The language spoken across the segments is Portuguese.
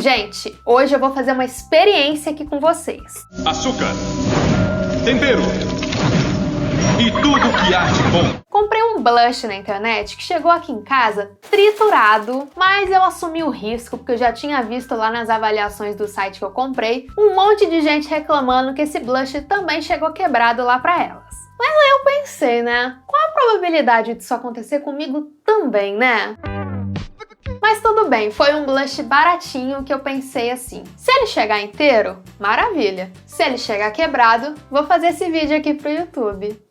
Gente, hoje eu vou fazer uma experiência aqui com vocês. Açúcar, tempero e tudo que há de bom. Comprei um blush na internet que chegou aqui em casa triturado, mas eu assumi o risco porque eu já tinha visto lá nas avaliações do site que eu comprei um monte de gente reclamando que esse blush também chegou quebrado lá pra elas. Mas aí eu pensei, né? Qual a probabilidade disso acontecer comigo também, né? Mas tudo bem, foi um blush baratinho que eu pensei assim, se ele chegar inteiro, maravilha. Se ele chegar quebrado, vou fazer esse vídeo aqui pro YouTube.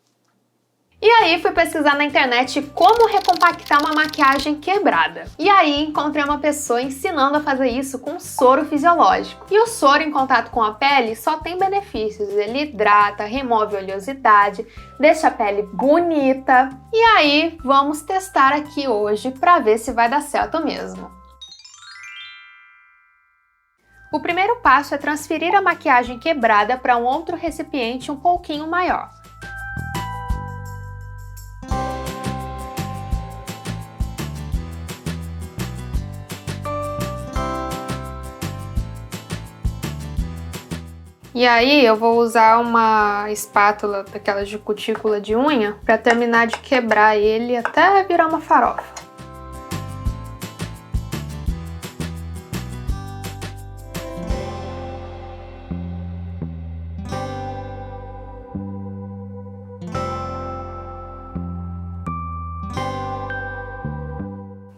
E aí fui pesquisar na internet como recompactar uma maquiagem quebrada. E aí encontrei uma pessoa ensinando a fazer isso com soro fisiológico. E o soro em contato com a pele só tem benefícios. Ele hidrata, remove oleosidade, deixa a pele bonita. E aí vamos testar aqui hoje para ver se vai dar certo mesmo. O primeiro passo é transferir a maquiagem quebrada para um outro recipiente um pouquinho maior. E aí eu vou usar uma espátula daquelas de cutícula de unha para terminar de quebrar ele até virar uma farofa.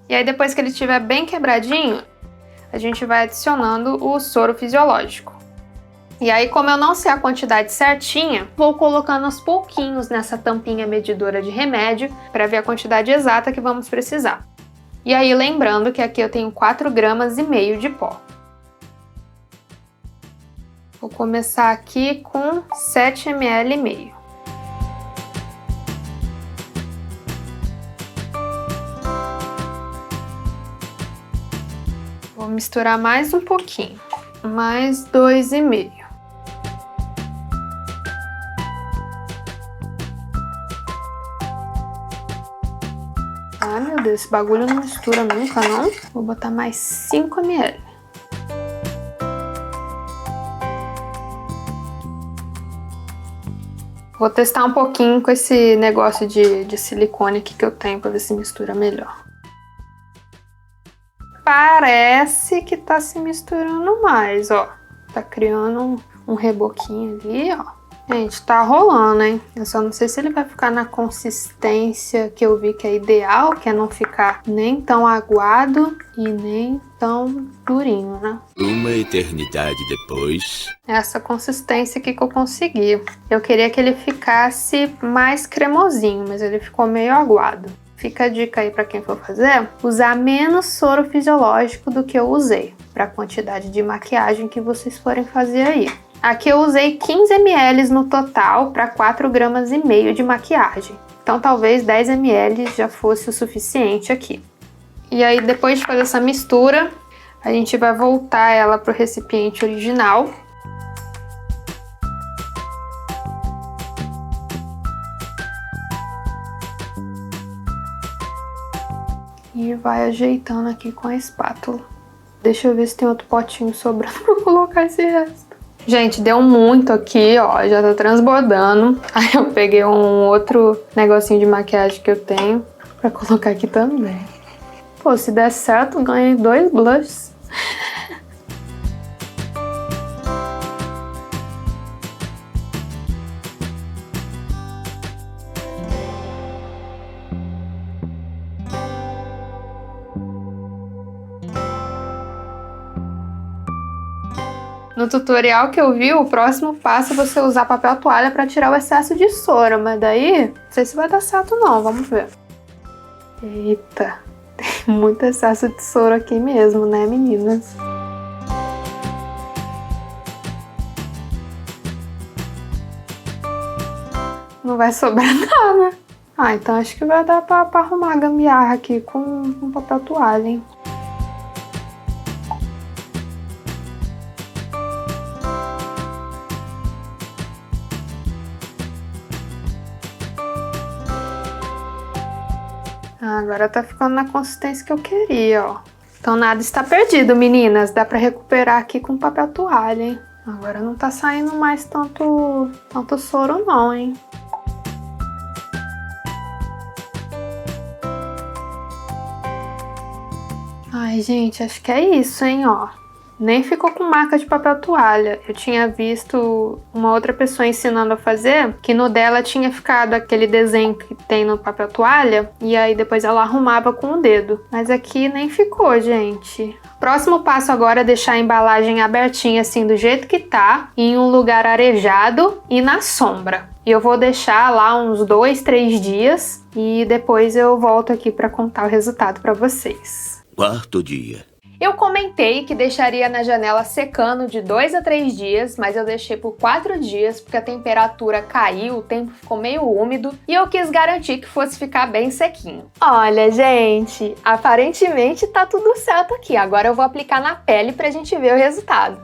E aí depois que ele estiver bem quebradinho, a gente vai adicionando o soro fisiológico. E aí, como eu não sei a quantidade certinha, vou colocando aos pouquinhos nessa tampinha medidora de remédio para ver a quantidade exata que vamos precisar. E aí, lembrando que aqui eu tenho 4,5 gramas de pó. Vou começar aqui com 7,5 ml. Vou misturar mais um pouquinho, mais 2,5. Ai meu Deus, esse bagulho não mistura nunca, não? Vou botar mais 5 ml. Vou testar um pouquinho com esse negócio de silicone aqui que eu tenho pra ver se mistura melhor. Parece que tá se misturando mais, ó. Tá criando um reboquinho ali, ó. Gente, tá rolando, hein? Eu só não sei se ele vai ficar na consistência que eu vi que é ideal, que é não ficar nem tão aguado e nem tão durinho, né? Uma eternidade depois... Essa consistência aqui que eu consegui. Eu queria que ele ficasse mais cremosinho, mas ele ficou meio aguado. Fica a dica aí pra quem for fazer, usar menos soro fisiológico do que eu usei, pra quantidade de maquiagem que vocês forem fazer aí. Aqui eu usei 15 ml no total para 4,5 gramas de maquiagem. Então talvez 10 ml já fosse o suficiente aqui. E aí depois de fazer essa mistura, a gente vai voltar ela para o recipiente original. E vai ajeitando aqui com a espátula. Deixa eu ver se tem outro potinho sobrando para colocar esse resto. Gente, deu muito aqui, ó, já tá transbordando. Aí eu peguei um outro negocinho de maquiagem que eu tenho pra colocar aqui também. Pô, se der certo, ganhei 2 blushes. No tutorial que eu vi, o próximo passo é você usar papel toalha para tirar o excesso de soro, mas daí não sei se vai dar certo não, vamos ver. Eita, tem muito excesso de soro aqui mesmo, né, meninas? Não vai sobrar nada. Ah, então acho que vai dar pra arrumar a gambiarra aqui com papel toalha, hein? Ah, agora tá ficando na consistência que eu queria, ó. Então nada está perdido, meninas. Dá pra recuperar aqui com papel toalha, hein? Agora não tá saindo mais tanto soro não, hein? Ai, gente, acho que é isso, hein, ó. Nem ficou com marca de papel toalha. Eu tinha visto uma outra pessoa ensinando a fazer, que no dela tinha ficado aquele desenho que tem no papel toalha, e aí depois ela arrumava com o dedo. Mas aqui nem ficou, gente. Próximo passo agora é deixar a embalagem abertinha assim do jeito que tá, em um lugar arejado e na sombra. E eu vou deixar lá uns 2, 3 dias e depois eu volto aqui para contar o resultado para vocês. Quarto dia. Eu comentei que deixaria na janela secando de 2 a 3 dias, mas eu deixei por 4 dias porque a temperatura caiu, o tempo ficou meio úmido e eu quis garantir que fosse ficar bem sequinho. Olha, gente, aparentemente tá tudo certo aqui. Agora eu vou aplicar na pele pra gente ver o resultado.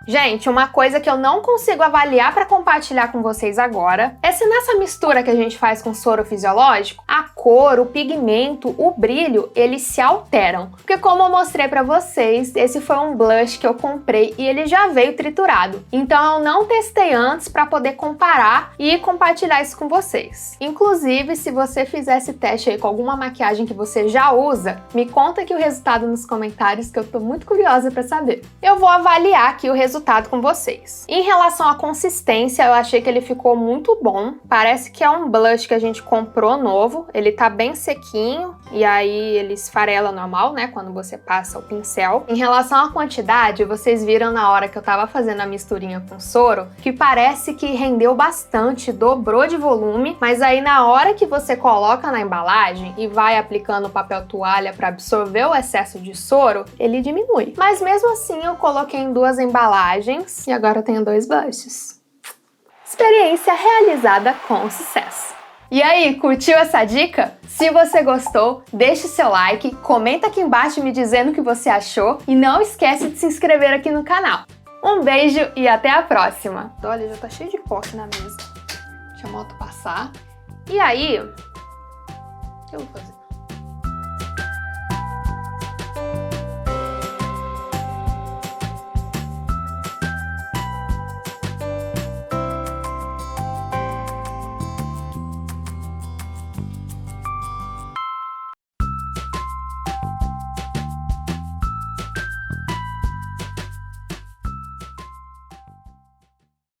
Gente, uma coisa que eu não consigo avaliar para compartilhar com vocês agora é se nessa mistura que a gente faz com soro fisiológico, a cor, o pigmento, o brilho, eles se alteram. Porque como eu mostrei para vocês, esse foi um blush que eu comprei e ele já veio triturado. Então eu não testei antes para poder comparar e compartilhar isso com vocês. Inclusive, se você fizer esse teste aí com alguma maquiagem que você já usa, me conta aqui o resultado nos comentários que eu tô muito curiosa para saber. Eu vou avaliar aqui o resultado com vocês. Em relação à consistência, eu achei que ele ficou muito bom. Parece que é um blush que a gente comprou novo. Ele tá bem sequinho e aí ele esfarela normal, né? Quando você passa o pincel. Em relação à quantidade, vocês viram na hora que eu tava fazendo a misturinha com soro, que parece que rendeu bastante, dobrou de volume, mas aí na hora que você coloca na embalagem e vai aplicando o papel toalha para absorver o excesso de soro, ele diminui. Mas mesmo assim eu coloquei em 2 embalagens e agora eu tenho 2 blushes. Experiência realizada com sucesso. E aí, curtiu essa dica? Se você gostou, deixe seu like, comenta aqui embaixo me dizendo o que você achou e não esquece de se inscrever aqui no canal. Um beijo e até a próxima! Olha, já tá cheio de pó aqui na mesa. Deixa a moto passar. E aí, o que eu vou fazer?